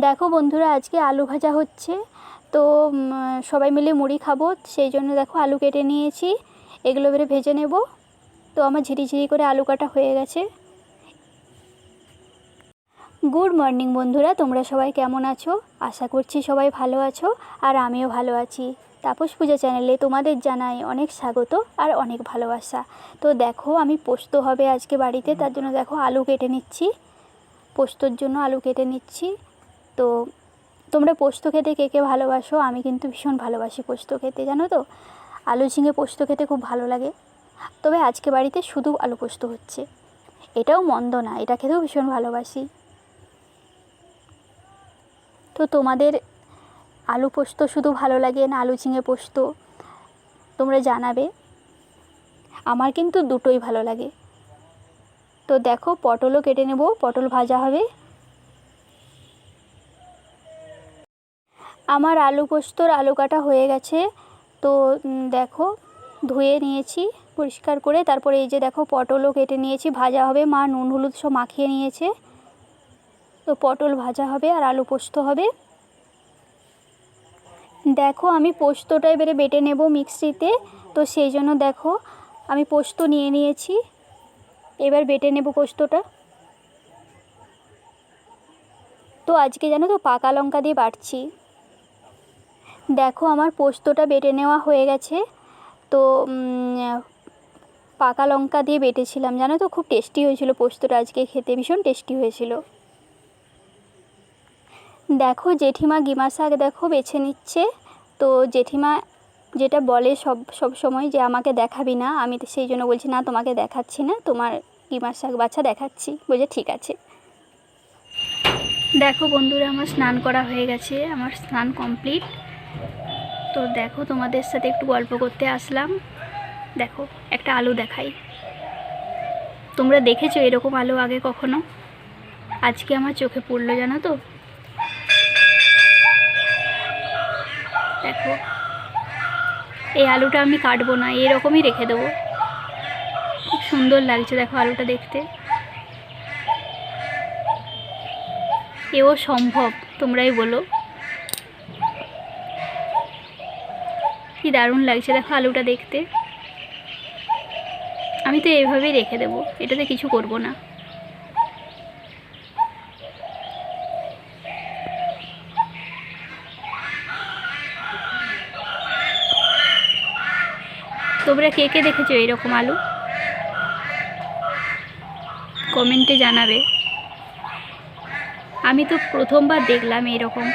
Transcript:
দেখো বন্ধুরা, আজকে আলু ভাজা হচ্ছে। তো সবাই মিলে মুড়ি খাবো, সেই জন্য দেখো আলু কেটে নিয়েছি, এগুলো এবারে ভেজে নেব। তো আমার ঝিরিঝিরি করে আলু কাটা হয়ে গেছে। গুড মর্নিং বন্ধুরা, তোমরা সবাই কেমন আছো? আশা করছি সবাই ভালো আছো, আর আমিও ভালো আছি। তাপস পূজা চ্যানেলে তোমাদের জানাই অনেক স্বাগত আর অনেক ভালোবাসা। তো দেখো, আমি পোস্ত হবে আজকে বাড়িতে, তার জন্য দেখো আলু কেটে নিচ্ছি। পোস্তর জন্য আলু কেটে নিচ্ছি। তো তোমরা পোস্ত খেতে কে কে ভালোবাসো? আমি কিন্তু ভীষণ ভালোবাসি পোস্ত খেতে, জানো তো। আলু ঝিঙে পোস্ত খেতে খুব ভালো লাগে। তবে আজকে বাড়িতে শুধু আলু পোস্ত হচ্ছে, এটাও মন্দ না, এটা খেতেও ভীষণ ভালোবাসি। তো তোমাদের আলু পোস্ত শুধু ভালো লাগে না আলু ঝিঙে পোস্ত, তোমরা জানাবে। আমার কিন্তু দুটোই ভালো লাগে। তো দেখো, পটলও কেটে নেব, পটল ভাজা হবে। আমার আলু পোস্তর আলু কাটা হয়ে গেছে। তো দেখো, ধুয়ে নিয়েছি পরিষ্কার করে। তারপরে এই যে দেখো, পটলও কেটে নিয়েছি, ভাজা হবে। মা নুন হলুদ সব মাখিয়ে নিয়েছে। তো পটল ভাজা হবে আর আলু পোস্ত হবে। দেখো, আমি পোস্তটা এবারে বেটে নেব মিক্সিতে। তো সেই জন্য দেখো, আমি পোস্ত নিয়ে নিয়েছি, এবার বেটে নেব পোস্তটা। তো আজকে জানো তো পাকা লঙ্কা দিয়ে বাটছি। দেখো, আমার পোস্তটা বেটে নেওয়া হয়ে গেছে। তো পাকা লঙ্কা দিয়ে বেটেছিলাম, জানো তো, খুব টেস্টি হয়েছিল পোস্তটা, আজকে খেতে ভীষণ টেস্টি হয়েছিল। দেখো, জেঠিমা গিমা শাক দেখো বেছে নিচ্ছে। তো জেঠিমা যেটা বলে সব সময় যে আমাকে দেখাবি না, আমি তো সেই জন্য বলছি না, তোমাকে দেখাচ্ছি না, তোমার গিমার শাক বাছা দেখাচ্ছি। বলছে ঠিক আছে। দেখো বন্ধুরা, আমার স্নান করা হয়ে গেছে, আমার স্নান কমপ্লিট। তো দেখো, তোমাদের সাথে একটু গল্প করতে আসলাম। দেখো, একটা আলু দেখাই। তোমরা দেখেছো এরকম আলু আগে কখনো? আজকে আমার চোখে পড়লো, জানো তো। দেখো, এই আলুটা আমি কাটবো না, এরকমই রেখে দেবো। খুব সুন্দর লাগছে দেখো আলুটা দেখতে। এও সম্ভব? তোমরাই বলো। কি দারুণ লাগছে দেখো আলুটা দেখতে। আমি তো এইভাবেই রেখে দেবো, এটাতে কিছু করব না। তোমরা কে কে দেখেছো এরকম আলু? কমেন্টে জানাবে। আমি তো প্রথমবার দেখলাম এরকম।